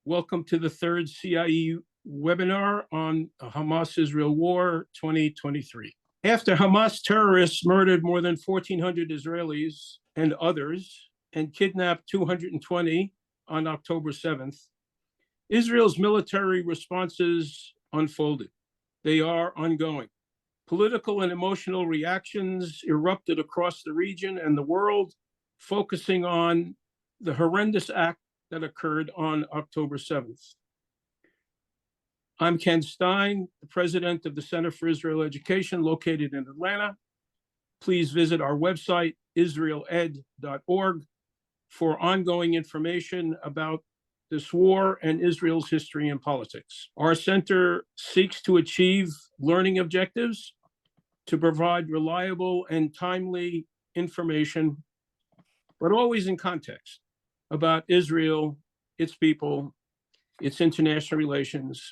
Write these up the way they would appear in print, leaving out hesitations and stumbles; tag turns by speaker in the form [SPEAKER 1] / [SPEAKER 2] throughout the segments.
[SPEAKER 1] Welcome to the third CIE webinar on Hamas-Israel War 2023. After Hamas terrorists murdered more than 1,400 Israelis and others and kidnapped 220 on October 7th, Israel's military responses unfolded. They are ongoing. Political and emotional reactions erupted across the region and the world, focusing on the horrendous act that occurred on October 7th. I'm Ken Stein, the president of the Center for Israel Education located in Atlanta. Please visit our website, israeled.org, for ongoing information about this war and Israel's history and politics. Our center seeks to achieve learning objectives, to provide reliable and timely information, but always in context, about Israel, its people, its international relations,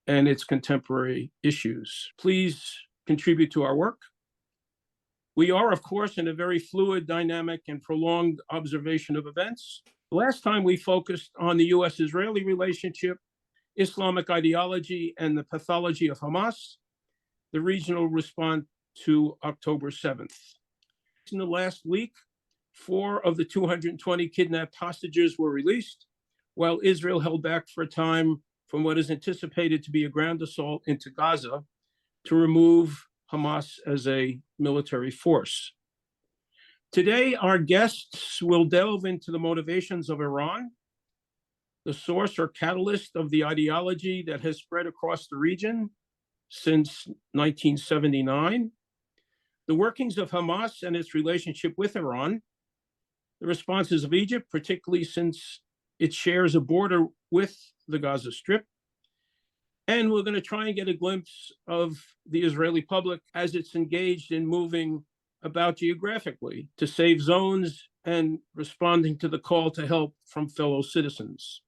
[SPEAKER 1] and its contemporary issues. Please contribute to our work. We are, of course, in a very fluid, dynamic, and prolonged observation of events. Last time we focused on the US-Israeli relationship, Islamic ideology, and the pathology of Hamas, the regional response to October 7th. In the last week, 4 of the 220 kidnapped hostages were released, while Israel held back for a time from what is anticipated to be a ground assault into Gaza to remove Hamas as a military force. Today, our guests will delve into the motivations of Iran, the source or catalyst of the ideology that has spread across the region since 1979, the workings of Hamas and its relationship with Iran, the responses of Egypt, particularly since it shares a border with the Gaza Strip, and we're going to try and get a glimpse of the Israeli public as it's engaged in moving about geographically to save zones and responding to the call to help from fellow citizens.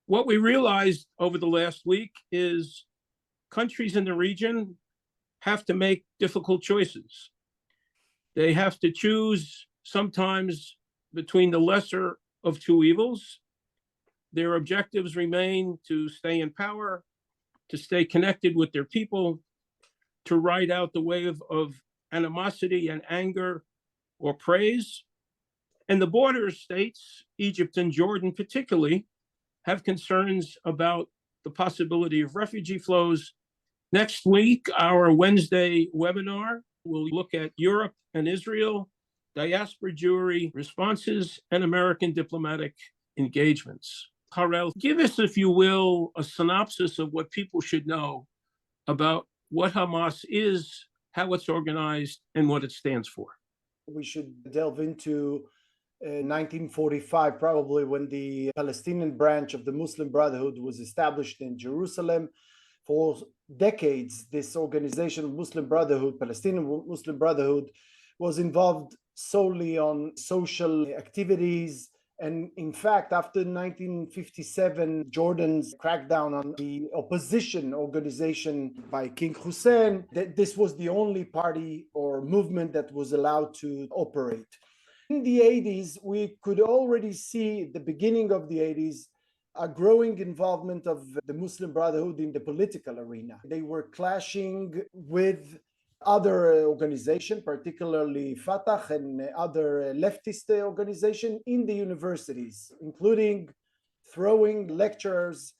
[SPEAKER 1] What we realized over the last week is countries in the region have to make difficult choices. They have to choose sometimes between the lesser of two evils. Their objectives remain to stay in power, to stay connected with their people, to ride out the wave of animosity and anger or praise. And the border states, Egypt and Jordan particularly, have concerns about the possibility of refugee flows. Next week, our Wednesday webinar will look at Europe and Israel, diaspora Jewry responses, and American diplomatic engagements. Harel, give us, if you will, a synopsis of what people should know about what Hamas is, how it's organized, and what it stands for.
[SPEAKER 2] We should delve into 1945, probably, when the Palestinian branch of the Muslim Brotherhood was established in Jerusalem. For decades, this organization, Muslim Brotherhood, Palestinian Muslim Brotherhood, was involved solely on social activities. And in fact, after 1957, Jordan's crackdown on the opposition organization by King Hussein, this was the only party or movement that was allowed to operate. In the 80s, we could already see at the beginning of the 80s a growing involvement of the Muslim Brotherhood in the political arena. They were clashing with other organizations, particularly Fatah and other leftist organizations in the universities, including throwing lecturers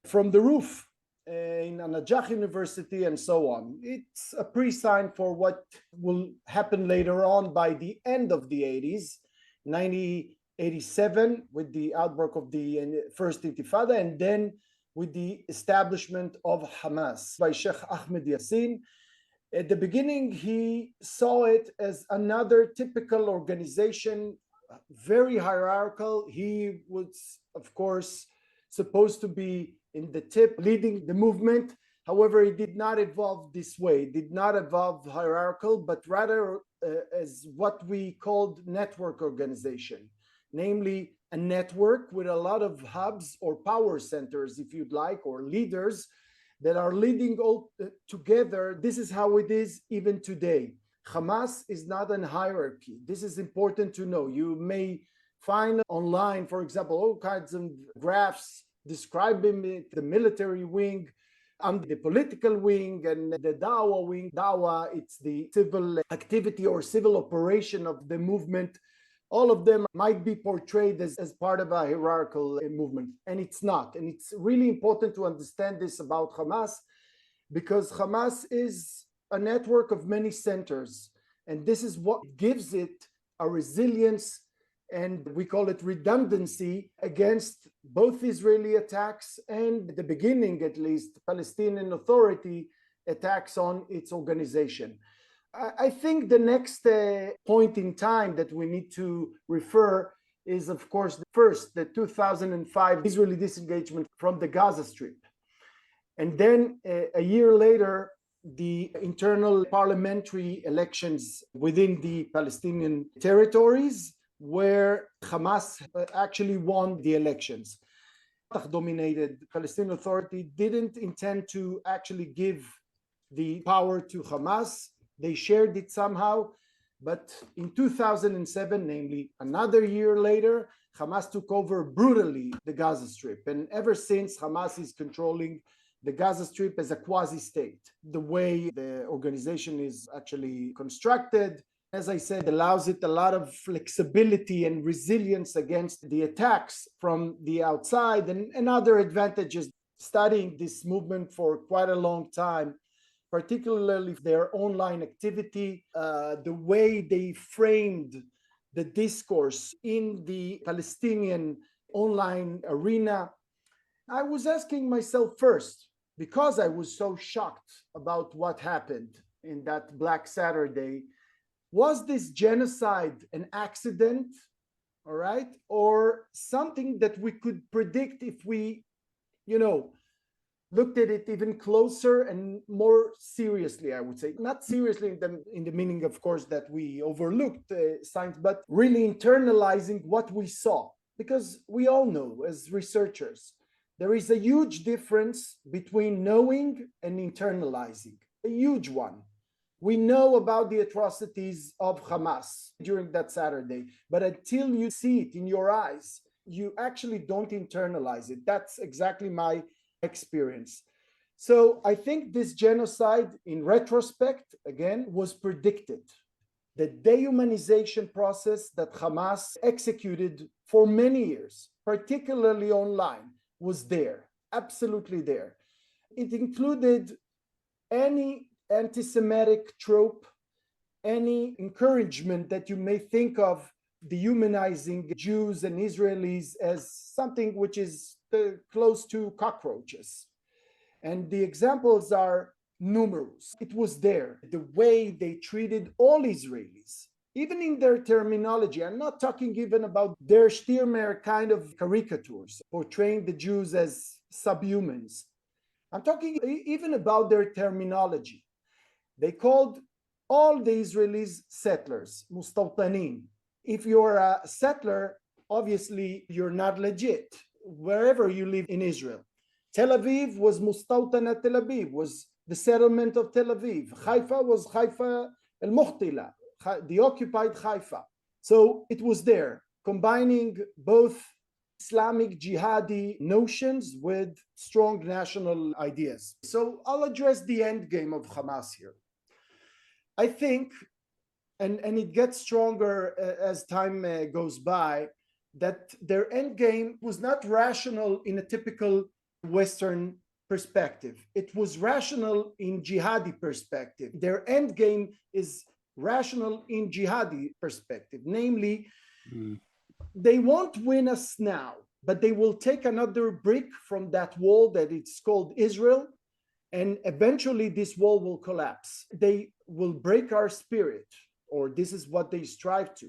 [SPEAKER 2] from the roof in Najaf University and so on. It's a pre-sign for what will happen later on by the end of the 80s, 1987, with the outbreak of the First Intifada, and then with the establishment of Hamas by Sheikh Ahmed Yassin. At the beginning, he saw it as another typical organization, very hierarchical. He was, of course, supposed to be in the tip, leading the movement. However, it did not evolve this way. It did not evolve hierarchical, but rather as what we called network organization, namely a network with a lot of hubs or power centers, if you'd like, or leaders that are leading all together. This is how it is even today. Hamas is not a hierarchy. This is important to know. You may find online, for example, all kinds of graphs describing it, the military wing and the political wing and the Dawa wing. Dawa, it's the civil activity or civil operation of the movement. All of them might be portrayed as part of a hierarchical movement, and it's not. And it's really important to understand this about Hamas, because Hamas is a network of many centers, and this is what gives it a resilience, and we call it redundancy, against both Israeli attacks and, at the beginning at least, Palestinian Authority attacks on its organization. I think the next point in time that we need to refer is, of course, the 2005 Israeli disengagement from the Gaza Strip. And then a year later, the internal parliamentary elections within the Palestinian territories, where Hamas actually won the elections. Dominated Palestinian Authority didn't intend to actually give the power to Hamas. They shared it somehow, but in 2007, namely another year later, Hamas took over brutally the Gaza Strip. And ever since, Hamas is controlling the Gaza Strip as a quasi-state. The way the organization is actually constructed, as I said, allows it a lot of flexibility and resilience against the attacks from the outside and other advantages. Studying this movement for quite a long time, particularly their online activity, the way they framed the discourse in the Palestinian online arena. I was asking myself first, because I was so shocked about what happened in that Black Saturday, was this genocide an accident, all right, or something that we could predict if we, looked at it even closer and more seriously, I would say. Not seriously in the meaning, of course, that we overlooked science, but really internalizing what we saw. Because we all know, as researchers, there is a huge difference between knowing and internalizing, a huge one. We know about the atrocities of Hamas during that Saturday, but until you see it in your eyes, you actually don't internalize it. That's exactly my experience. So I think this genocide, in retrospect, again, was predicted. The dehumanization process that Hamas executed for many years, particularly online, was there, absolutely there. It included any anti-Semitic trope, any encouragement that you may think of dehumanizing Jews and Israelis as something which is close to cockroaches. And the examples are numerous. It was there. The way they treated all Israelis, even in their terminology. I'm not talking even about their Stiermer kind of caricatures, portraying the Jews as subhumans. I'm talking even about their terminology. They called all the Israelis settlers, mustawtanin. If you're a settler, obviously you're not legit, wherever you live in Israel. Tel Aviv was mustawtana Tel Aviv, was the settlement of Tel Aviv. Haifa was Haifa el-Muhtila, the occupied Haifa. So it was there, combining both Islamic jihadi notions with strong national ideas. So I'll address the end game of Hamas here. I think, and it gets stronger as time goes by, that their end game was not rational in a typical Western perspective. It was rational in jihadi perspective. Their end game is rational in jihadi perspective. Namely, they won't win us now, but they will take another brick from that wall that it's called Israel, and eventually this wall will collapse. They will break our spirit, or this is what they strive to.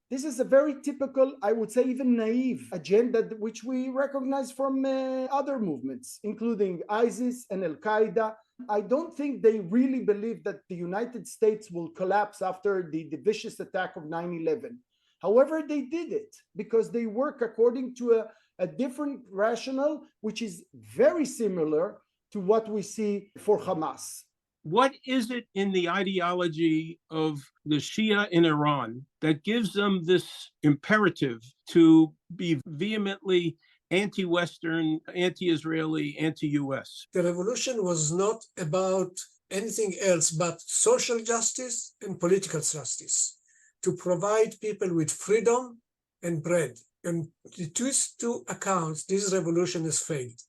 [SPEAKER 2] This is a very typical, I would say even naive agenda which we recognize from other movements, including ISIS and Al-Qaeda. I don't think they really believe that the United States will collapse after the vicious attack of 9/11. However, they did it because they work according to a different rationale, which is very similar to what we see for Hamas.
[SPEAKER 1] What is it in the ideology of the Shia in Iran that gives them this imperative to be vehemently anti-Western, anti-Israeli, anti-US?
[SPEAKER 3] The revolution was not about anything else but social justice and political justice, to provide people with freedom and bread. And these two accounts, this revolution has failed.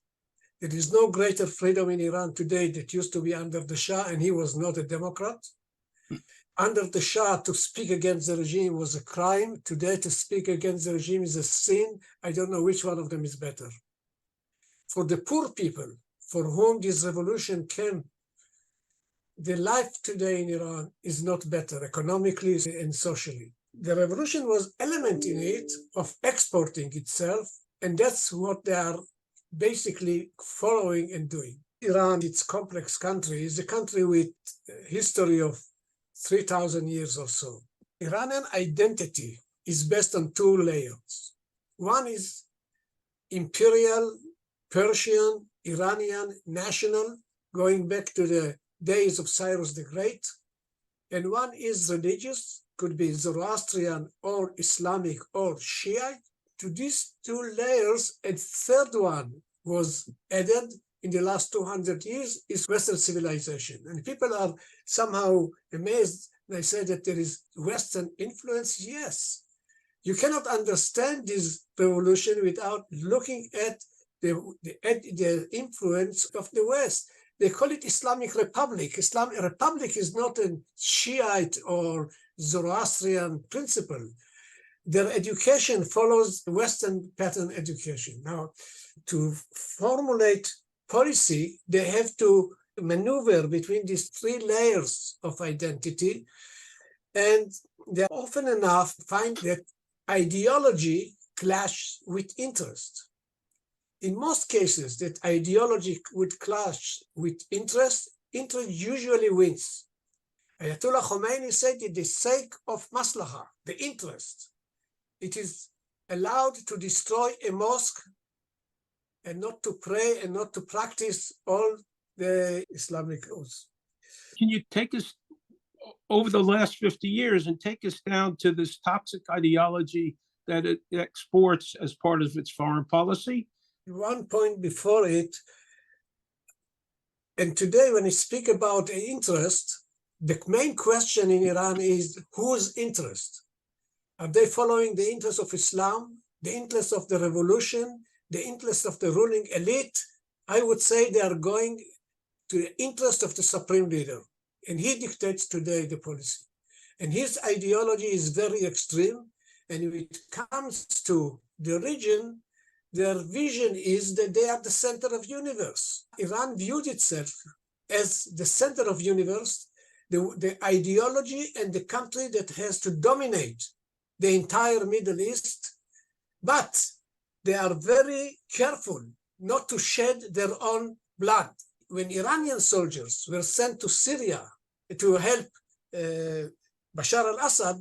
[SPEAKER 3] There is no greater freedom in Iran today that used to be under the Shah, and he was not a Democrat. Under the Shah, to speak against the regime was a crime. Today, to speak against the regime is a sin. I don't know which one of them is better. For the poor people for whom this revolution came, the life today in Iran is not better economically and socially. The revolution was element in it of exporting itself, and that's what they are basically following and doing. Iran, its complex country, is a country with a history of 3,000 years or so. Iranian identity is based on two layers. One is imperial, Persian, Iranian, national, going back to the days of Cyrus the Great. And one is religious, could be Zoroastrian or Islamic or Shiite. To these two layers, a third one was added in the last 200 years, is Western civilization. And people are somehow amazed. They say that there is Western influence. Yes. You cannot understand this revolution without looking at the influence of the West. They call it Islamic Republic. Islamic Republic is not a Shiite or Zoroastrian principle. Their education follows Western pattern education. Now, to formulate policy, they have to maneuver between these three layers of identity, and they often enough find that ideology clash with interest. In most cases, that ideology would clash with interest usually wins. Ayatollah Khomeini said, in the sake of maslaha, the interest, it is allowed to destroy a mosque and not to pray and not to practice all the Islamic laws.
[SPEAKER 1] Can you take us over the last 50 years and take us down to this toxic ideology that it exports as part of its foreign policy?
[SPEAKER 3] One point before it, and today when I speak about interest, the main question in Iran is whose interest? Are they following the interest of Islam, the interest of the revolution, the interest of the ruling elite? I would say they are going to the interest of the supreme leader, and he dictates today the policy. And his ideology is very extreme, and when it comes to the region, their vision is that they are the center of the universe. Iran viewed itself as the center of the universe, the ideology and the country that has to dominate the entire Middle East, but they are very careful not to shed their own blood. When Iranian soldiers were sent to Syria to help Bashar al-Assad,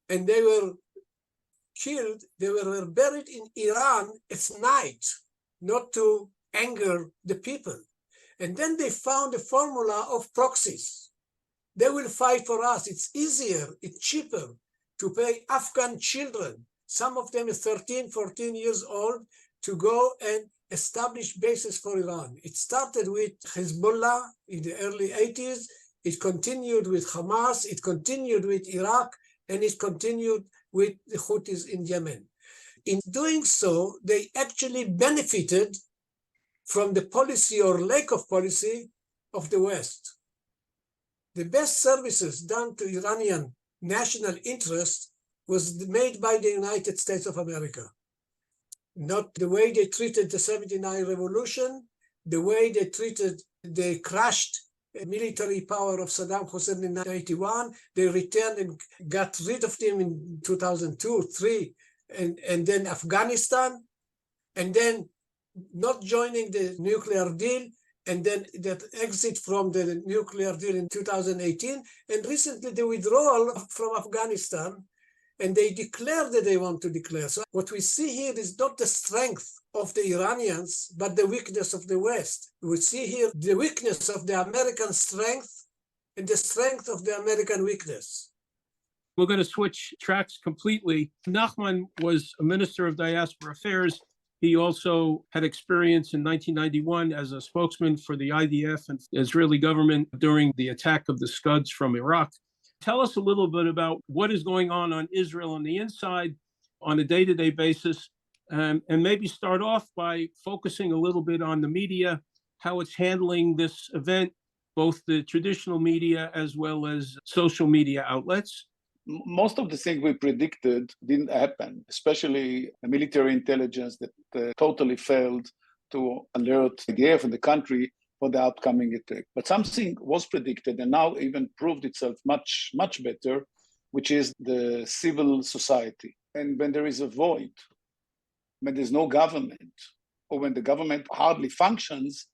[SPEAKER 3] and they were killed, they were buried in Iran at night, not to anger the people. And then they found a formula of proxies. They will fight for us. It's easier, it's cheaper to pay Afghan children, some of them are 13, 14 years old, to go and establish bases for Iran. It started with Hezbollah in the early 80s. It continued with Hamas. It continued with Iraq, and it continued with the Houthis in Yemen. In doing so, they actually benefited from the policy or lack of policy of the West. The best services done to Iranian national interest was made by the United States of America. Not the way they treated the 79 revolution, the way they treated the crushed military power of Saddam Hussein in 1981. They returned and got rid of them in 2002, 3, and then Afghanistan, and then not joining the nuclear deal, and then that exit from the nuclear deal in 2018, and recently the withdrawal from Afghanistan, and they declare that they want to declare. So what we see here is not the strength of the Iranians, but the weakness of the West. We see here the weakness of the American strength and the strength of the American weakness.
[SPEAKER 1] We're going to switch tracks completely. Nachman was a minister of diaspora affairs. He also had experience in 1991 as a spokesman for the IDF and Israeli government during the attack of the Scuds from Iraq. Tell us a little bit about what is going on Israel on the inside on a day-to-day basis, and maybe start off by focusing a little bit on the media, how it's handling this event, both the traditional media as well as social media outlets.
[SPEAKER 4] Most of the things we predicted didn't happen, especially the military intelligence that totally failed to alert the IDF and the country for the upcoming attack. But something was predicted and now even proved itself much, much better, which is the civil society. And when there is a void, when there's no government, or when the government hardly functions,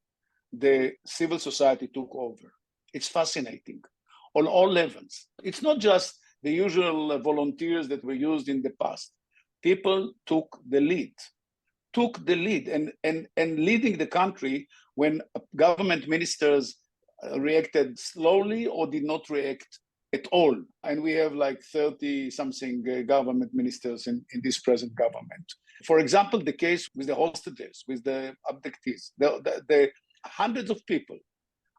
[SPEAKER 4] the civil society took over. It's fascinating on all levels. It's not just the usual volunteers that were used in the past. People took the lead and leading the country when government ministers reacted slowly or did not react at all. And we have like 30-something government ministers in this present government. For example, the case with the hostages, with the abductees, the hundreds of people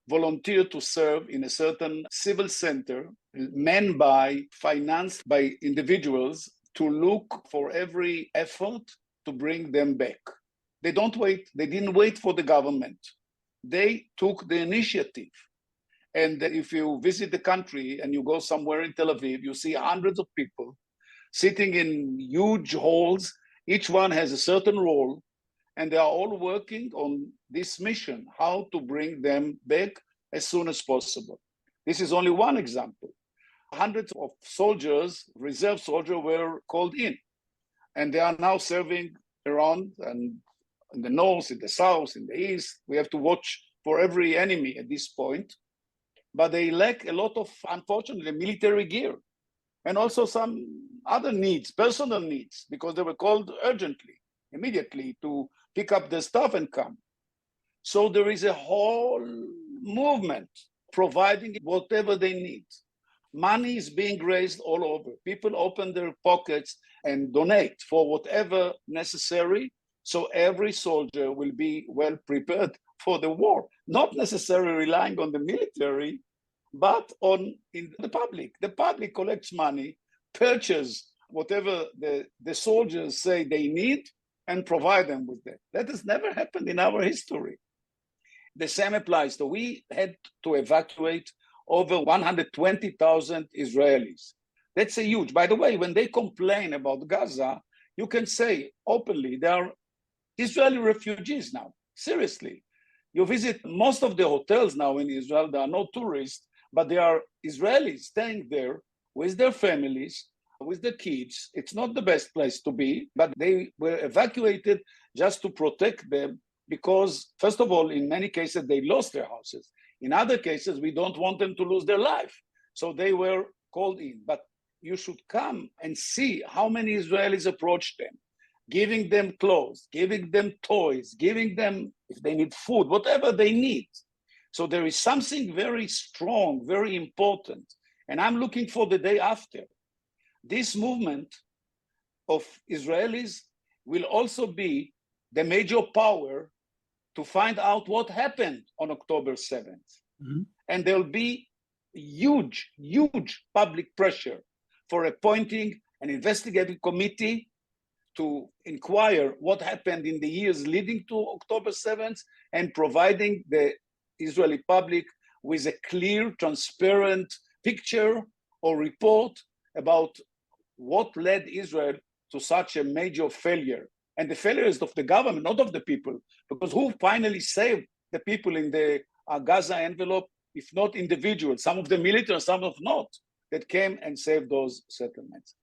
[SPEAKER 4] volunteered to serve in a certain civil center, manned by, financed by individuals to look for every effort to bring them back. They didn't wait for the government. They took the initiative. And if you visit the country and you go somewhere in Tel Aviv, you see hundreds of people sitting in huge halls. Each one has a certain role, and they are all working on this mission, how to bring them back as soon as possible. This is only one example. Hundreds of soldiers, reserve soldiers, were called in, and they are now serving around and in the north, in the south, in the east. We have to watch for every enemy at this point, but they lack a lot of, unfortunately, military gear and also some other needs, personal needs, because they were called urgently, immediately to pick up their stuff and come. So there is a whole movement providing whatever they need. Money is being raised all over. People open their pockets and donate for whatever necessary, so every soldier will be well prepared for the war, not necessarily relying on the military, but on the public. The public collects money, purchases whatever the soldiers say they need, and provide them with that. That has never happened in our history. The same applies. So we had to evacuate over 120,000 Israelis. That's a huge. By the way, when they complain about Gaza, you can say openly, they are Israeli refugees now. Seriously. You visit most of the hotels now in Israel, there are no tourists, but there are Israelis staying there with their families, with the kids. It's not the best place to be, but they were evacuated just to protect them because, first of all, in many cases, they lost their houses. In other cases, we don't want them to lose their life. So they were called in. But you should come and see how many Israelis approached them, giving them clothes, giving them toys, giving them, if they need food, whatever they need. So there is something very strong, very important. And I'm looking for the day after. This movement of Israelis will also be the major power to find out what happened on October 7th. Mm-hmm. And there'll be huge, huge public pressure for appointing an investigative committee to inquire what happened in the years leading to October 7th and providing the Israeli public with a clear, transparent picture or report about what led Israel to such a major failure. And the failure is of the government, not of the people, because who finally saved the people in the Gaza envelope, if not individuals, some of the military, some of not, that came and saved those settlements.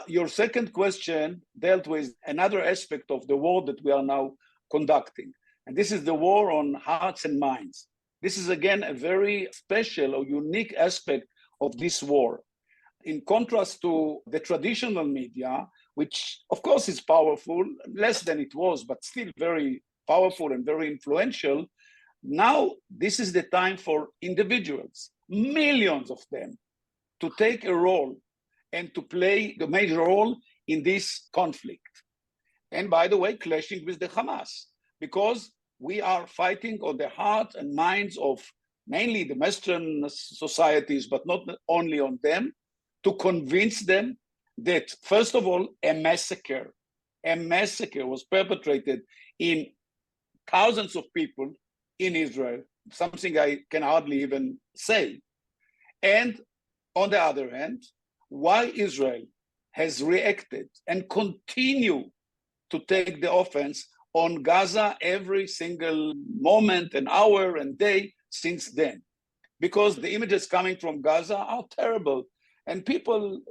[SPEAKER 4] Your second question dealt with another aspect of the war that we are now conducting. And this is the war on hearts and minds. This is, again, a very special or unique aspect of this war. in contrast to the traditional media, which of course is powerful, less than it was, but still very powerful and very influential. Now, this is the time for individuals, millions of them, to take a role and to play the major role in this conflict. And by the way, clashing with the Hamas, because we are fighting on the heart and minds of mainly the Western societies, but not only on them, to convince them that, first of all, a massacre was perpetrated in thousands of people in Israel, something I can hardly even say. And on the other hand, why Israel has reacted and continue to take the offense on Gaza every single moment and hour and day since then. Because the images coming from Gaza are terrible. And people,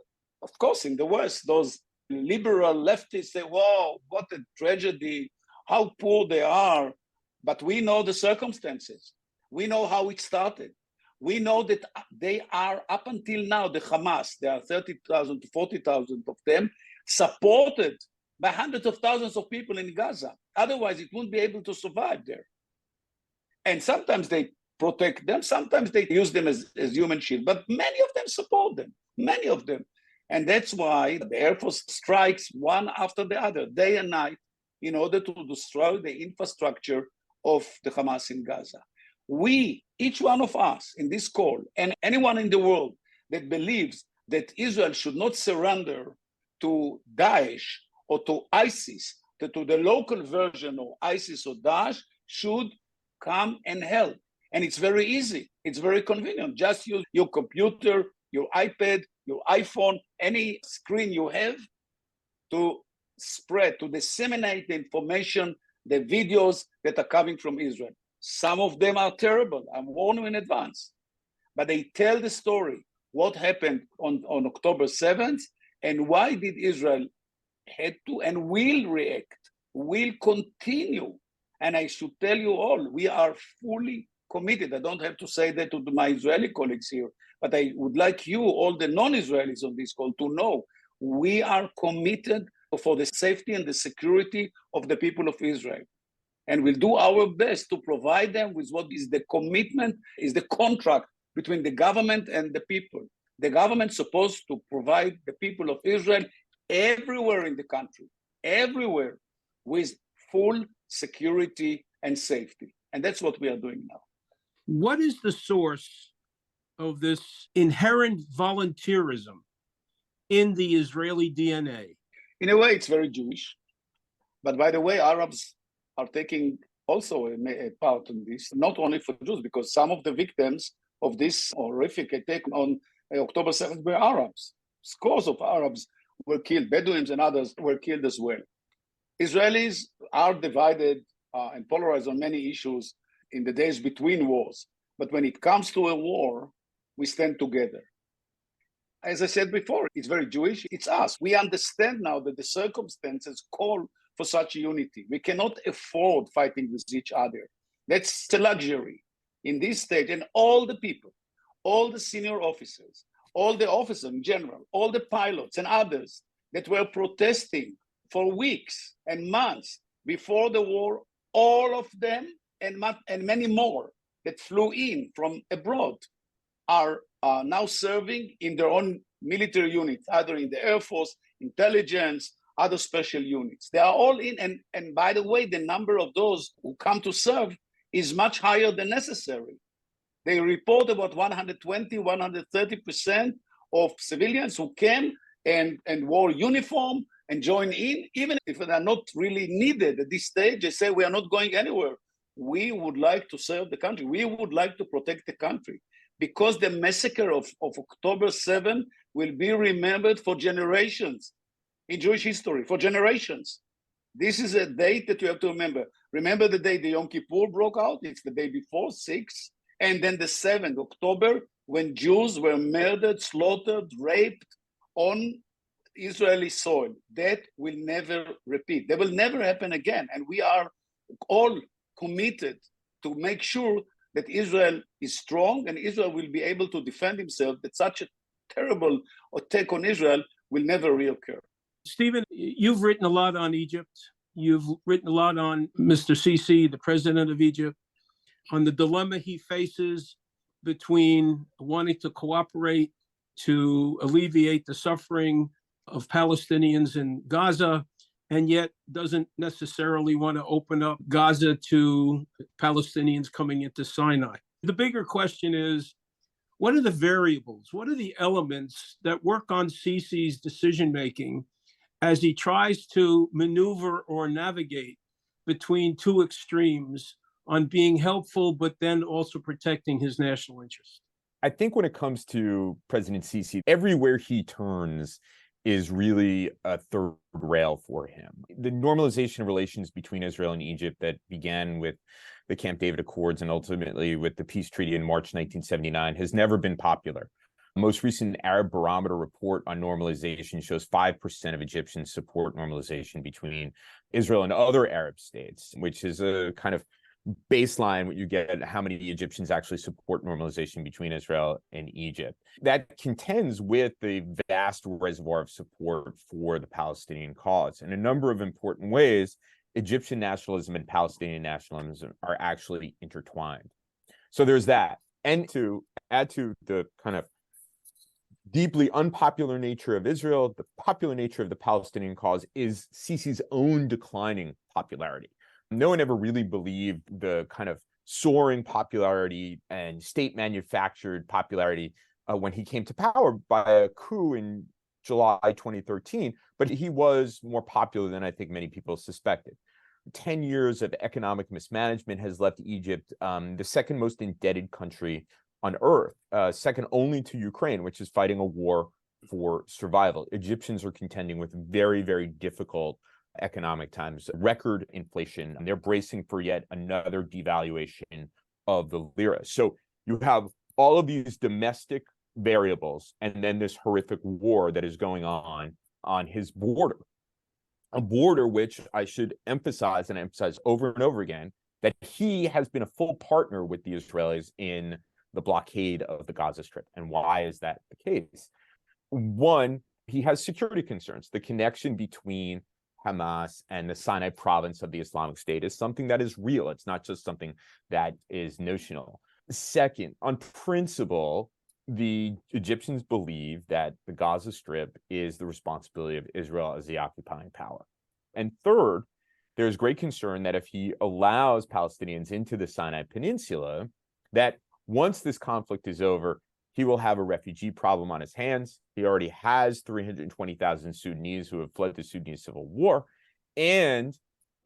[SPEAKER 4] of course, in the West, those liberal leftists say, whoa, what a tragedy, how poor they are. But we know the circumstances. We know how it started. We know that they are, up until now, the Hamas, there are 30,000 to 40,000 of them, supported by hundreds of thousands of people in Gaza. Otherwise, it wouldn't be able to survive there. And sometimes they protect them, sometimes they use them as human shield, but many of them support them, many of them. And that's why the Air Force strikes one after the other, day and night, in order to destroy the infrastructure of the Hamas in Gaza. We, each one of us in this call, and anyone in the world that believes that Israel should not surrender to Daesh or to ISIS, to the local version of ISIS or Daesh, should come and help. And it's very easy. It's very convenient. Just use your computer, your iPad, your iPhone, any screen you have to spread, to disseminate the information, the videos that are coming from Israel. Some of them are terrible. I'm warning you in advance. But they tell the story, what happened on October 7th, and why did Israel had to and will react, will continue. And I should tell you all, we are fully committed. I don't have to say that to my Israeli colleagues here, but I would like you, all the non-Israelis on this call, to know we are committed for the safety and the security of the people of Israel. And we'll do our best to provide them with what is the commitment, is the contract between the government and the people. The government is supposed to provide the people of Israel everywhere in the country, everywhere, with full security and safety. And that's what we are doing now.
[SPEAKER 1] What is the source of this inherent volunteerism in the Israeli DNA?
[SPEAKER 4] In a way, it's very Jewish. But by the way, Arabs are taking also a part in this, not only for Jews, because some of the victims of this horrific attack on October 7th were Arabs. Scores of Arabs were killed, Bedouins and others were killed as well. Israelis are divided and polarized on many issues in the days between wars. But when it comes to a war, we stand together. As I said before, it's very Jewish. It's us. We understand now that the circumstances call for such unity. We cannot afford fighting with each other. That's a luxury in this stage. And all the people, all the senior officers, all the officers in general, all the pilots and others that were protesting for weeks and months before the war, all of them and many more that flew in from abroad are now serving in their own military units, either in the Air Force, intelligence, other special units. They are all in. And by the way, the number of those who come to serve is much higher than necessary. They report about 120, 130% of civilians who came and wore uniform and joined in, even if they are not really needed at this stage. They say, we are not going anywhere. We would like to serve the country. We would like to protect the country, because the massacre of October 7 will be remembered for generations in Jewish history, for generations. This is a date that you have to remember. Remember the day the Yom Kippur broke out? It's the day before, 6. And then the 7th October, when Jews were murdered, slaughtered, raped on Israeli soil. That will never repeat. That will never happen again. And we are all committed to make sure that Israel is strong and Israel will be able to defend himself, that such a terrible attack on Israel will never reoccur.
[SPEAKER 1] Stephen, you've written a lot on Egypt. You've written a lot on Mr. Sisi, the president of Egypt, on the dilemma he faces between wanting to cooperate to alleviate the suffering of Palestinians in Gaza, and yet doesn't necessarily want to open up Gaza to Palestinians coming into Sinai. The bigger question is, what are the variables? What are the elements that work on Sisi's decision-making as he tries to maneuver or navigate between two extremes on being helpful, but then also protecting his national interest?
[SPEAKER 5] I think when it comes to President Sisi, everywhere he turns is really a third rail for him. The normalization of relations between Israel and Egypt that began with the Camp David Accords and ultimately with the peace treaty in March 1979 has never been popular. Most recent Arab Barometer report on normalization shows 5% of Egyptians support normalization between Israel and other Arab states, which is a kind of baseline what you get how many Egyptians actually support normalization between Israel and Egypt. That contends with the vast reservoir of support for the Palestinian cause. In a number of important ways, Egyptian nationalism and Palestinian nationalism are actually intertwined. So there's that. And to add to the kind of deeply unpopular nature of Israel, the popular nature of the Palestinian cause is Sisi's own declining popularity. No one ever really believed the kind of soaring popularity and state-manufactured popularity when he came to power by a coup in July 2013, but he was more popular than I think many people suspected. 10 years of economic mismanagement has left Egypt the second most indebted country on earth, second only to Ukraine, which is fighting a war for survival. Egyptians are contending with very, very difficult economic times, record inflation, and they're bracing for yet another devaluation of the lira. So you have all of these domestic variables and then this horrific war that is going on his border, a border which I should emphasize and emphasize over and over again, that he has been a full partner with the Israelis in the blockade of the Gaza Strip. And why is that the case? One, he has security concerns. The connection between Hamas and the Sinai province of the Islamic State is something that is real. It's not just something that is notional. Second, on principle, the Egyptians believe that the Gaza Strip is the responsibility of Israel as the occupying power. And third, there's great concern that if he allows Palestinians into the Sinai Peninsula, that once this conflict is over, he will have a refugee problem on his hands. He already has 320,000 Sudanese who have fled the Sudanese civil war. And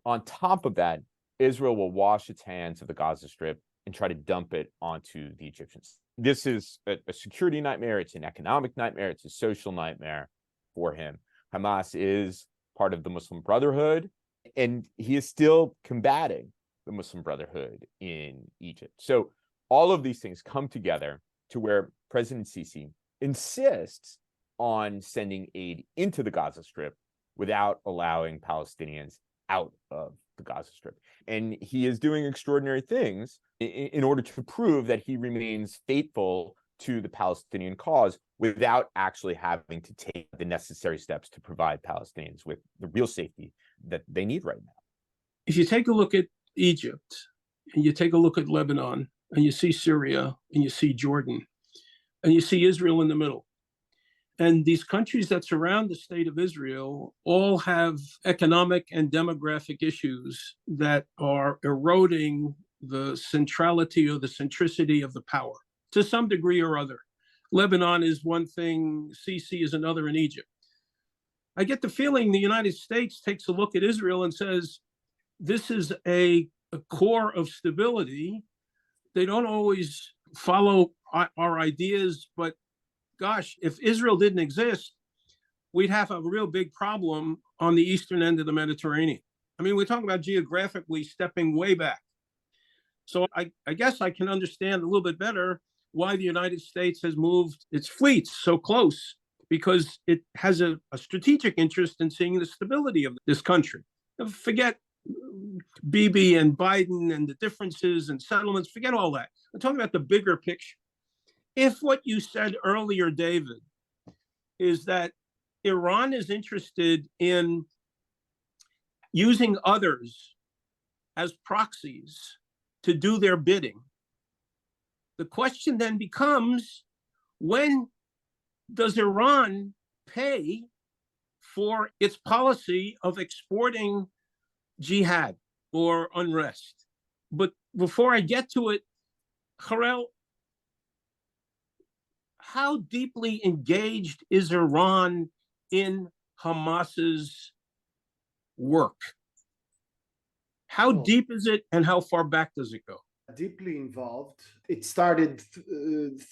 [SPEAKER 5] on top of that, Israel will wash its hands of the Gaza Strip and try to dump it onto the Egyptians. This is a security nightmare. It's an economic nightmare. It's a social nightmare for him. Hamas is part of the Muslim Brotherhood, and he is still combating the Muslim Brotherhood in Egypt. So all of these things come together to where President Sisi insists on sending aid into the Gaza Strip without allowing Palestinians out of the Gaza Strip. And he is doing extraordinary things in order to prove that he remains faithful to the Palestinian cause without actually having to take the necessary steps to provide Palestinians with the real safety that they need right now.
[SPEAKER 1] If you take a look at Egypt and you take a look at Lebanon and you see Syria and you see Jordan and you see Israel in the middle, and these countries that surround the state of Israel all have economic and demographic issues that are eroding the centrality or the centricity of the power to some degree or other. Lebanon is one thing, Sisi is another in Egypt. I get the feeling the United States takes a look at Israel and says, this is a core of stability. They don't always follow our ideas, but gosh, if Israel didn't exist, we'd have a real big problem on the eastern end of the Mediterranean. I mean, we're talking about geographically stepping way back. So I guess I can understand a little bit better why the United States has moved its fleets so close, because it has a strategic interest in seeing the stability of this country. Forget Bibi and Biden and the differences and settlements, forget all that. I'm talking about the bigger picture. If what you said earlier, David, is that Iran is interested in using others as proxies to do their bidding. The question then becomes, when does Iran pay for its policy of exporting jihad or unrest? But before I get to it, Harel, how deeply engaged is Iran in Hamas's work? How deep is it, and how far back does it go?
[SPEAKER 2] Deeply involved. It started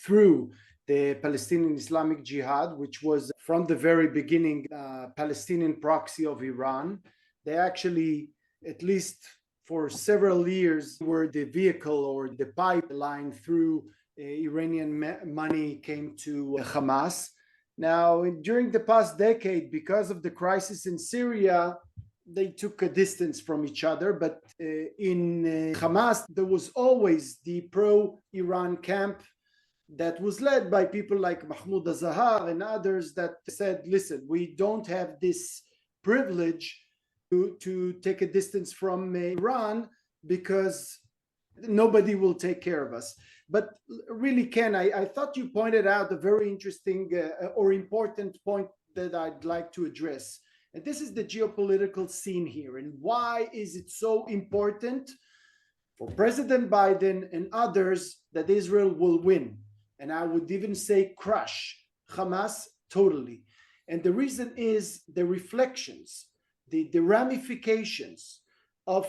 [SPEAKER 2] through the Palestinian Islamic Jihad, which was from the very beginning Palestinian proxy of Iran. They actually, at least for several years, were the vehicle or the pipeline through Iranian money came to Hamas. Now, during the past decade, because of the crisis in Syria, they took a distance from each other, but in Hamas, there was always the pro-Iran camp that was led by people like Mahmoud Azahar and others that said, listen, we don't have this privilege to take a distance from Iran because nobody will take care of us. But really, Ken, I thought you pointed out a very interesting or important point that I'd like to address. And this is the geopolitical scene here. And why is it so important for President Biden and others that Israel will win? And I would even say crush Hamas totally. And the reason is the reflections, the ramifications of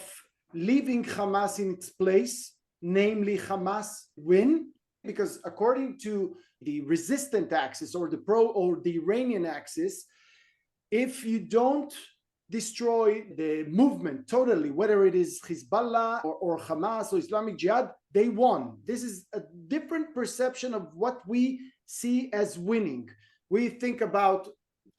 [SPEAKER 2] leaving Hamas in its place, namely Hamas win, because according to the resistant axis or the pro or the Iranian axis, if you don't destroy the movement totally, whether it is Hezbollah or Hamas or Islamic Jihad, they won. This is a different perception of what we see as winning. We think about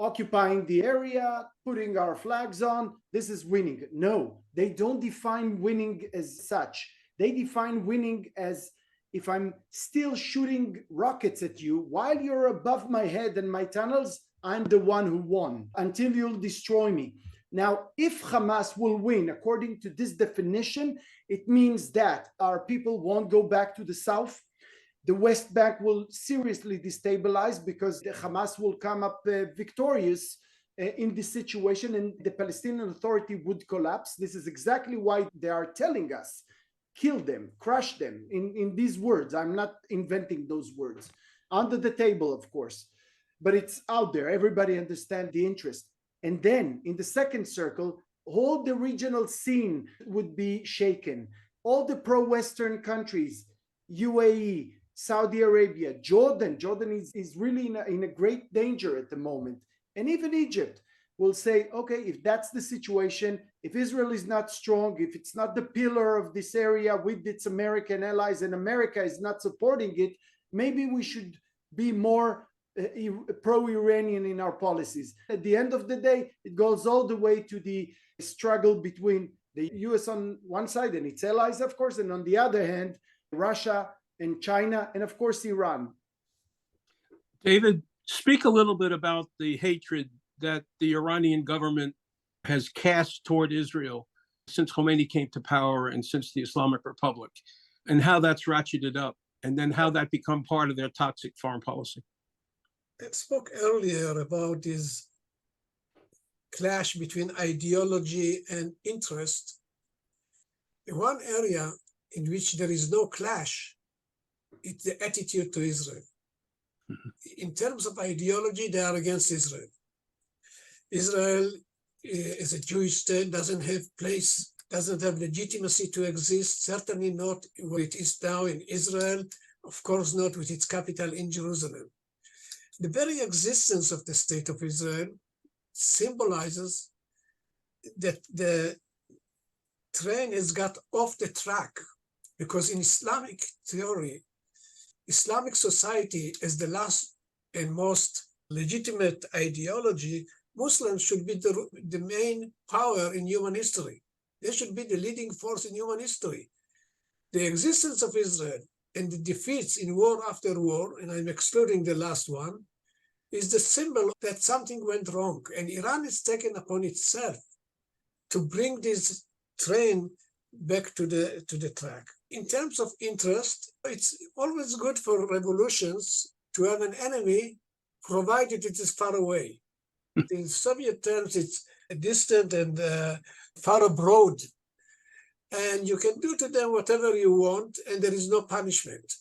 [SPEAKER 2] occupying the area, putting our flags on, this is winning. No, they don't define winning as such. They define winning as if I'm still shooting rockets at you while you're above my head and my tunnels, I'm the one who won until you'll destroy me. Now, if Hamas will win, according to this definition, it means that our people won't go back to the south. The West Bank will seriously destabilize because the Hamas will come up victorious in this situation and the Palestinian Authority would collapse. This is exactly why they are telling us, kill them, crush them, in these words. I'm not inventing those words. Under the table, of course. But it's out there. Everybody understands the interest. And then in the second circle, all the regional scene would be shaken. All the pro-Western countries, UAE, Saudi Arabia, Jordan is really in a great danger at the moment. And even Egypt will say, okay, if that's the situation, if Israel is not strong, if it's not the pillar of this area with its American allies and America is not supporting it, maybe we should be more pro-Iranian in our policies. At the end of the day, it goes all the way to the struggle between the US on one side and its allies, of course, and on the other hand, Russia and China, and of course, Iran.
[SPEAKER 1] David, speak a little bit about the hatred that the Iranian government has cast toward Israel since Khomeini came to power and since the Islamic Republic, and how that's ratcheted up, and then how that become part of their toxic foreign policy.
[SPEAKER 3] I spoke earlier about this clash between ideology and interest. In one area in which there is no clash, it's the attitude to Israel. In terms of ideology, they are against Israel. Israel is a Jewish state, doesn't have place, doesn't have legitimacy to exist, certainly not where it is now in Israel, of course not with its capital in Jerusalem. The very existence of the state of Israel symbolizes that the train has got off the track, because in Islamic theory, Islamic society is the last and most legitimate ideology. Muslims should be the main power in human history. They should be the leading force in human history. The existence of Israel and the defeats in war after war, and I'm excluding the last one, is the symbol that something went wrong. And Iran is taken upon itself to bring this train back to the track. In terms of interest, it's always good for revolutions to have an enemy, provided it is far away. In Soviet terms, it's distant and far abroad. And you can do to them whatever you want, and there is no punishment.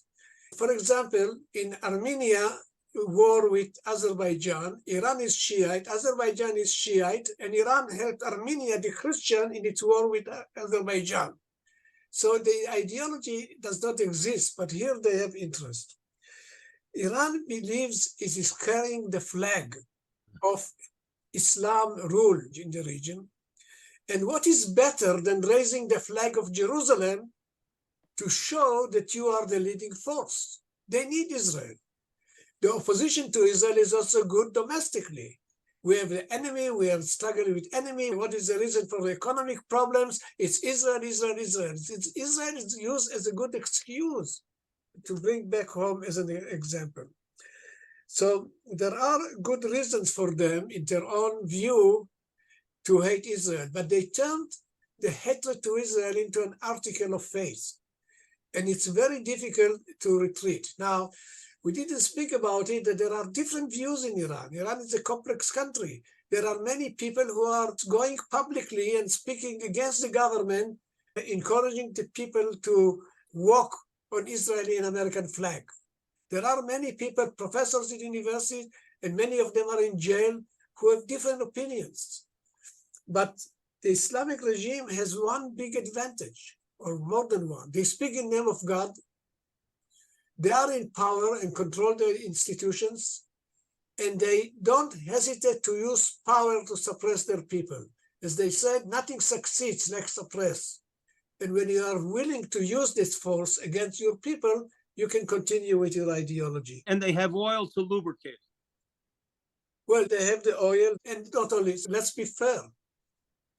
[SPEAKER 3] For example, in Armenia, war with Azerbaijan, Iran is Shiite, Azerbaijan is Shiite, and Iran helped Armenia, the Christian, in its war with Azerbaijan. So the ideology does not exist, but here they have interest. Iran believes it is carrying the flag of Islam rule in the region. And what is better than raising the flag of Jerusalem to show that you are the leading force? They need Israel. The opposition to Israel is also good domestically. We have the enemy, we are struggling with enemy. What is the reason for the economic problems? It's Israel, Israel, Israel. Israel is used as a good excuse to bring back home as an example. So there are good reasons for them in their own view to hate Israel, but they turned the hatred to Israel into an article of faith. And it's very difficult to retreat. Now, we didn't speak about it, that there are different views in Iran. Iran is a complex country. There are many people who are going publicly and speaking against the government, encouraging the people to walk on Israeli and American flag. There are many people, professors at universities, and many of them are in jail, who have different opinions. But the Islamic regime has one big advantage, or more than one. They speak in the name of God. They are in power and control the institutions, and they don't hesitate to use power to suppress their people. As they said, nothing succeeds like suppress. And when you are willing to use this force against your people, you can continue with your ideology.
[SPEAKER 1] And they have oil to lubricate.
[SPEAKER 3] Well, they have the oil, and not only, let's be fair.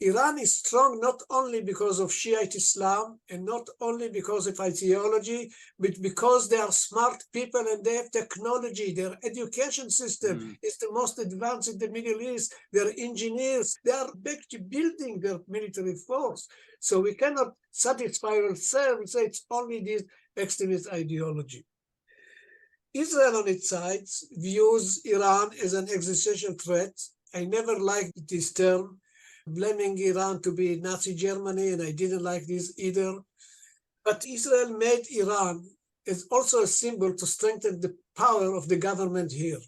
[SPEAKER 3] Iran is strong not only because of Shiite Islam and not only because of ideology, but because they are smart people and they have technology. Their education system is the most advanced in the Middle East. They're engineers. They are back to building their military force. So we cannot satisfy ourselves and say it's only this extremist ideology. Israel on its side views Iran as an existential threat. I never liked this term, blaming Iran to be Nazi Germany, and I didn't like this either. But Israel made Iran as also a symbol to strengthen the power of the government here.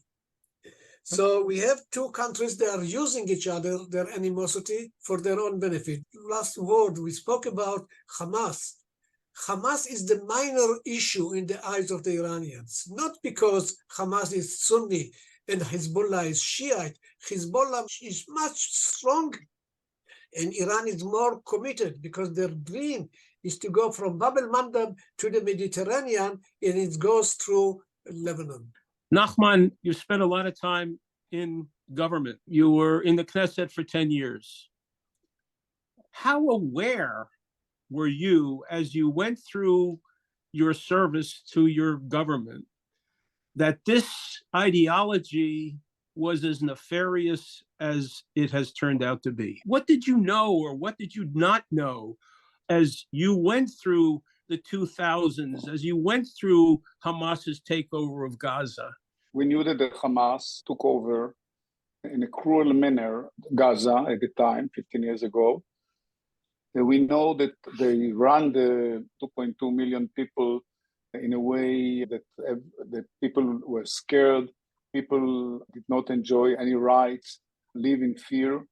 [SPEAKER 3] So we have two countries that are using each other, their animosity, for their own benefit. Last word, we spoke about Hamas. Hamas is the minor issue in the eyes of the Iranians, not because Hamas is Sunni and Hezbollah is Shiite. Hezbollah is much stronger. And Iran is more committed because their dream is to go from Bab el-Mandab to the Mediterranean, and it goes through Lebanon.
[SPEAKER 1] Nachman, you spent a lot of time in government. You were in the Knesset for 10 years. How aware were you as you went through your service to your government that this ideology was as nefarious as it has turned out to be? What did you know, or what did you not know as you went through the 2000s, as you went through Hamas's takeover of Gaza?
[SPEAKER 4] We knew that the Hamas took over in a cruel manner Gaza at the time, 15 years ago. We know that they ran the 2.2 million people in a way that people were scared. People did not enjoy any rights, live in fear.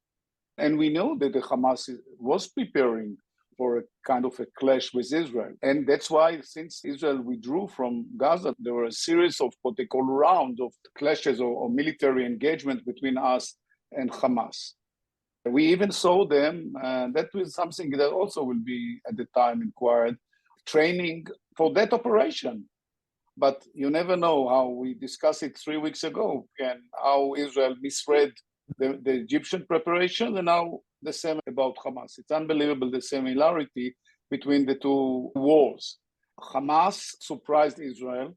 [SPEAKER 4] And we know that the Hamas was preparing for a kind of a clash with Israel. And that's why, since Israel withdrew from Gaza, there were a series of what they call rounds of clashes or military engagement between us and Hamas. We even saw them, and that was something that also will be at the time inquired, training for that operation. But you never know how we discussed it 3 weeks ago, and how Israel misread the Egyptian preparation, and now the same about Hamas. It's unbelievable, the similarity between the two wars. Hamas surprised Israel,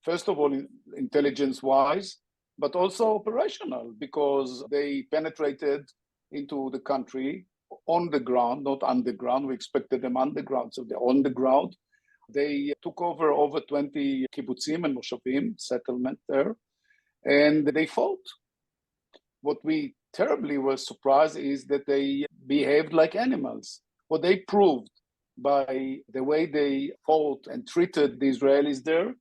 [SPEAKER 4] first of all, intelligence-wise, but also operational, because they penetrated into the country on the ground, not underground. We expected them underground, so they're on the ground. They took over 20 kibbutzim and moshavim, settlement there, and they fought. What we terribly were surprised is that they behaved like animals. What they proved by the way they fought and treated the Israelis there,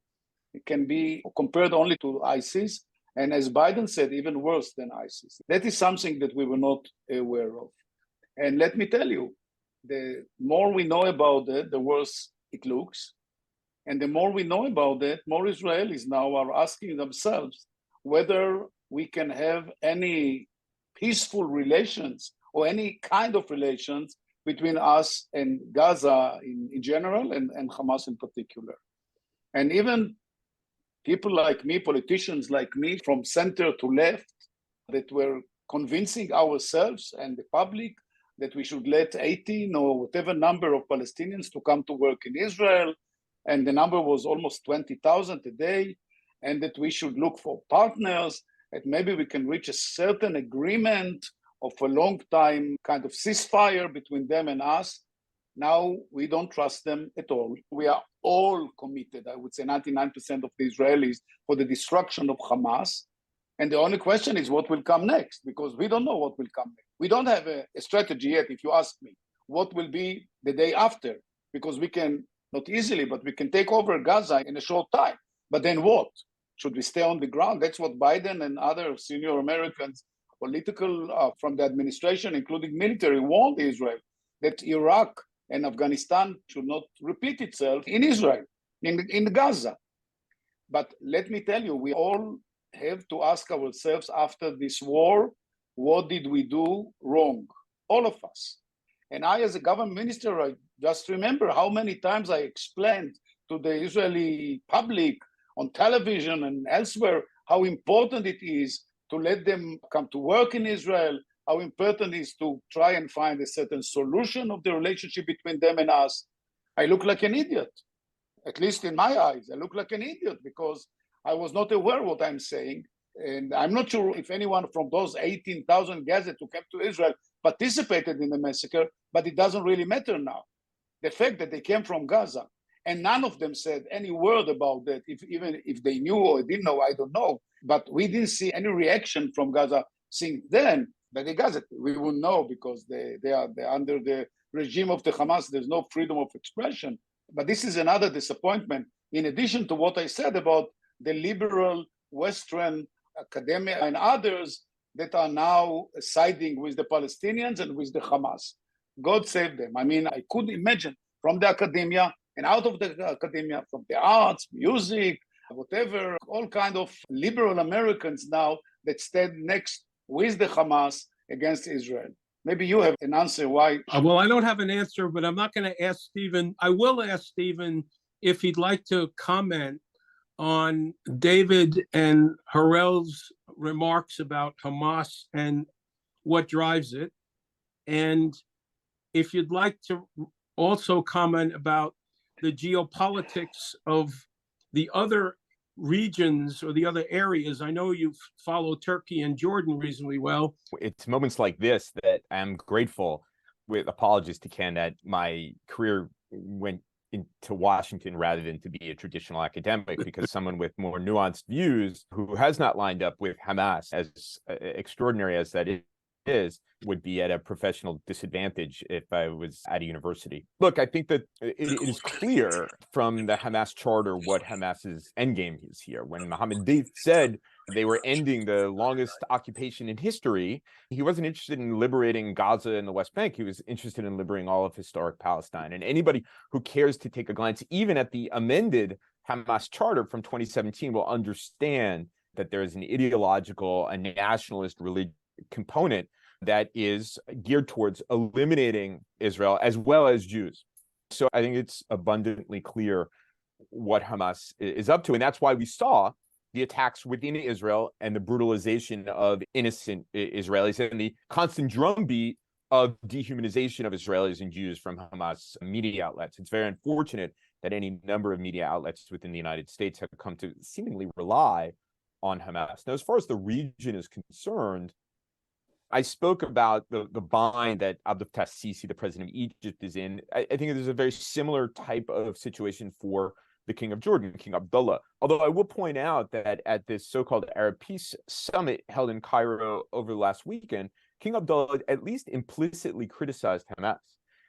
[SPEAKER 4] it can be compared only to ISIS, and as Biden said, even worse than ISIS. That is something that we were not aware of. And let me tell you, the more we know about it, the worse it looks. And the more we know about it, more Israelis now are asking themselves whether we can have any peaceful relations or any kind of relations between us and Gaza in general and Hamas in particular. And even people like me, politicians like me, from center to left, that were convincing ourselves and the public that we should let 18 or whatever number of Palestinians to come to work in Israel, and the number was almost 20,000 a day, and that we should look for partners, that maybe we can reach a certain agreement of a long time kind of ceasefire between them and us. Now we don't trust them at all. We are all committed, I would say 99% of the Israelis, for the destruction of Hamas. And the only question is what will come next, because we don't know what will come next. We don't have a strategy yet, if you ask me, what will be the day after, because we can, not easily, but we can take over Gaza in a short time. But then what? Should we stay on the ground? That's what Biden and other senior Americans, political from the administration, including military, warned Israel that Iraq and Afghanistan should not repeat itself in Israel, in Gaza. But let me tell you, we all have to ask ourselves after this war, what did we do wrong? All of us. And I, as a government minister, I just remember how many times I explained to the Israeli public on television and elsewhere how important it is to let them come to work in Israel, how important it is to try and find a certain solution of the relationship between them and us. I look like an idiot, at least in my eyes. I look like an idiot because I was not aware what I'm saying. And I'm not sure if anyone from those 18,000 Gaza who came to Israel participated in the massacre, but it doesn't really matter now. The fact that they came from Gaza and none of them said any word about that, even if they knew or didn't know, I don't know. But we didn't see any reaction from Gaza since then. But the Gaza, we wouldn't know because they're under the regime of the Hamas. There's no freedom of expression. But this is another disappointment. In addition to what I said about the liberal Western academia and others that are now siding with the Palestinians and with the Hamas. God save them. I mean, I could imagine from the academia and out of the academia, from the arts, music, whatever, all kind of liberal Americans now that stand next with the Hamas against Israel. Maybe you have an answer why.
[SPEAKER 1] Well, I don't have an answer, but I'm not going to ask Stephen. I will ask Stephen if he'd like to comment on David and Harel's remarks about Hamas and what drives it. And if you'd like to also comment about the geopolitics of the other regions or the other areas. I know you follow Turkey and Jordan reasonably well.
[SPEAKER 5] It's moments like this that I'm grateful, with apologies to Ken, that my career went into Washington rather than to be a traditional academic, because someone with more nuanced views who has not lined up with Hamas, as extraordinary as that is, would be at a professional disadvantage if I was at a university. Look, I think that it is clear from the Hamas charter what Hamas's endgame is here. When Mohammed Deif said they were ending the longest occupation in history, he wasn't interested in liberating Gaza and the West Bank. He was interested in liberating all of historic Palestine. And anybody who cares to take a glance even at the amended Hamas charter from 2017 will understand that there is an ideological, a nationalist religious component that is geared towards eliminating Israel as well as Jews. So I think it's abundantly clear what Hamas is up to. And that's why we saw the attacks within Israel and the brutalization of innocent Israelis and the constant drumbeat of dehumanization of Israelis and Jews from Hamas media outlets. It's very unfortunate that any number of media outlets within the United States have come to seemingly rely on Hamas. Now, as far as the region is concerned, I spoke about the bind that Abdel Fattah el-Sisi, the president of Egypt, is in. I think there's a very similar type of situation for the King of Jordan, King Abdullah. Although I will point out that at this so-called Arab Peace Summit held in Cairo over the last weekend, King Abdullah at least implicitly criticized Hamas.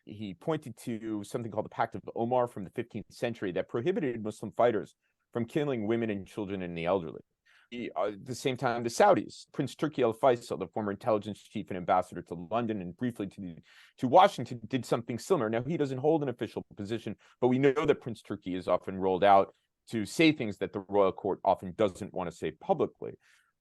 [SPEAKER 5] He pointed to something called the Pact of Omar from the 15th century that prohibited Muslim fighters from killing women and children and the elderly. At the same time, the Saudis, Prince Turki al-Faisal, the former intelligence chief and ambassador to London and briefly to Washington, did something similar. Now, he doesn't hold an official position, but we know that Prince Turki is often rolled out to say things that the royal court often doesn't want to say publicly.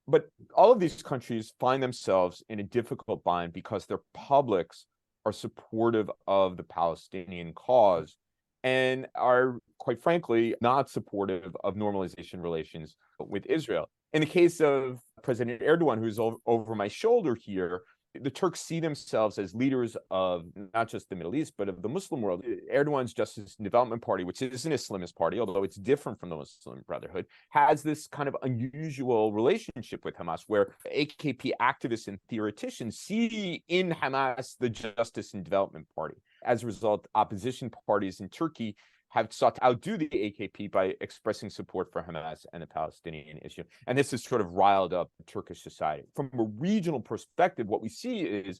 [SPEAKER 5] But all of these countries find themselves in a difficult bind because their publics are supportive of the Palestinian cause and are, quite frankly, not supportive of normalization relations with Israel. In the case of President Erdogan, who's over my shoulder here, the Turks see themselves as leaders of not just the Middle East, but of the Muslim world. Erdogan's Justice and Development Party, which is an Islamist party, although it's different from the Muslim Brotherhood, has this kind of unusual relationship with Hamas, where AKP activists and theoreticians see in Hamas the Justice and Development Party. As a result, opposition parties in Turkey have sought to outdo the AKP by expressing support for Hamas and the Palestinian issue. And this has sort of riled up Turkish society. From a regional perspective, what we see is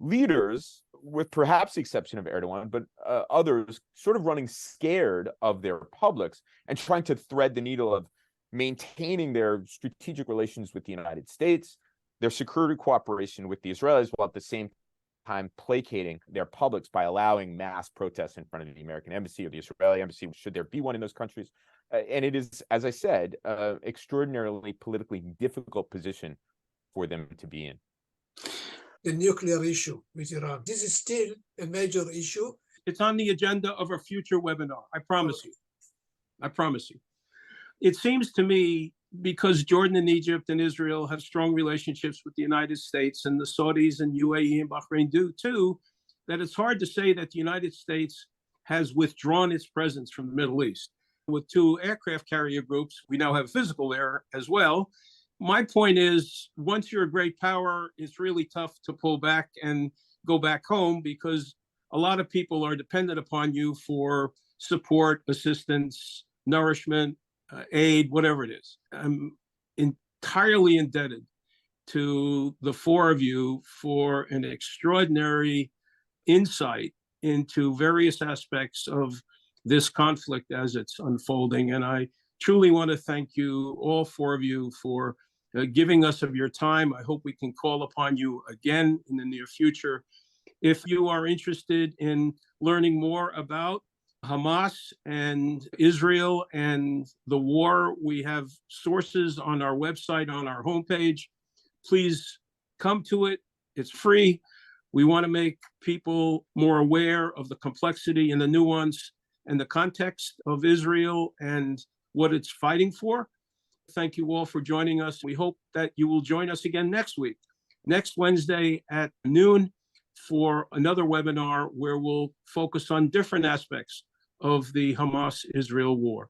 [SPEAKER 5] leaders, with perhaps the exception of Erdogan, but others sort of running scared of their publics and trying to thread the needle of maintaining their strategic relations with the United States, their security cooperation with the Israelis, while at the same time placating their publics by allowing mass protests in front of the American embassy or the Israeli embassy, should there be one in those countries. And it is, as I said, extraordinarily politically difficult position for them to be in.
[SPEAKER 3] The nuclear issue with Iran. This is still a major issue.
[SPEAKER 1] It's on the agenda of a future webinar. I promise you. I promise you. It seems to me, because Jordan and Egypt and Israel have strong relationships with the United States, and the Saudis and UAE and Bahrain do too, that it's hard to say that the United States has withdrawn its presence from the Middle East. With 2 aircraft carrier groups, we now have physical there as well. My point is, once you're a great power, it's really tough to pull back and go back home, because a lot of people are dependent upon you for support, assistance, nourishment, aid, whatever it is. I'm entirely indebted to the 4 of you for an extraordinary insight into various aspects of this conflict as it's unfolding. And I truly want to thank you, all 4 of you, for giving us of your time. I hope we can call upon you again in the near future. If you are interested in learning more about Hamas and Israel and the war, we have sources on our website, on our homepage. Please come to it. It's free. We want to make people more aware of the complexity and the nuance and the context of Israel and what it's fighting for. Thank you all for joining us. We hope that you will join us again next week, next Wednesday at noon, for another webinar where we'll focus on different aspects of the Hamas-Israel war.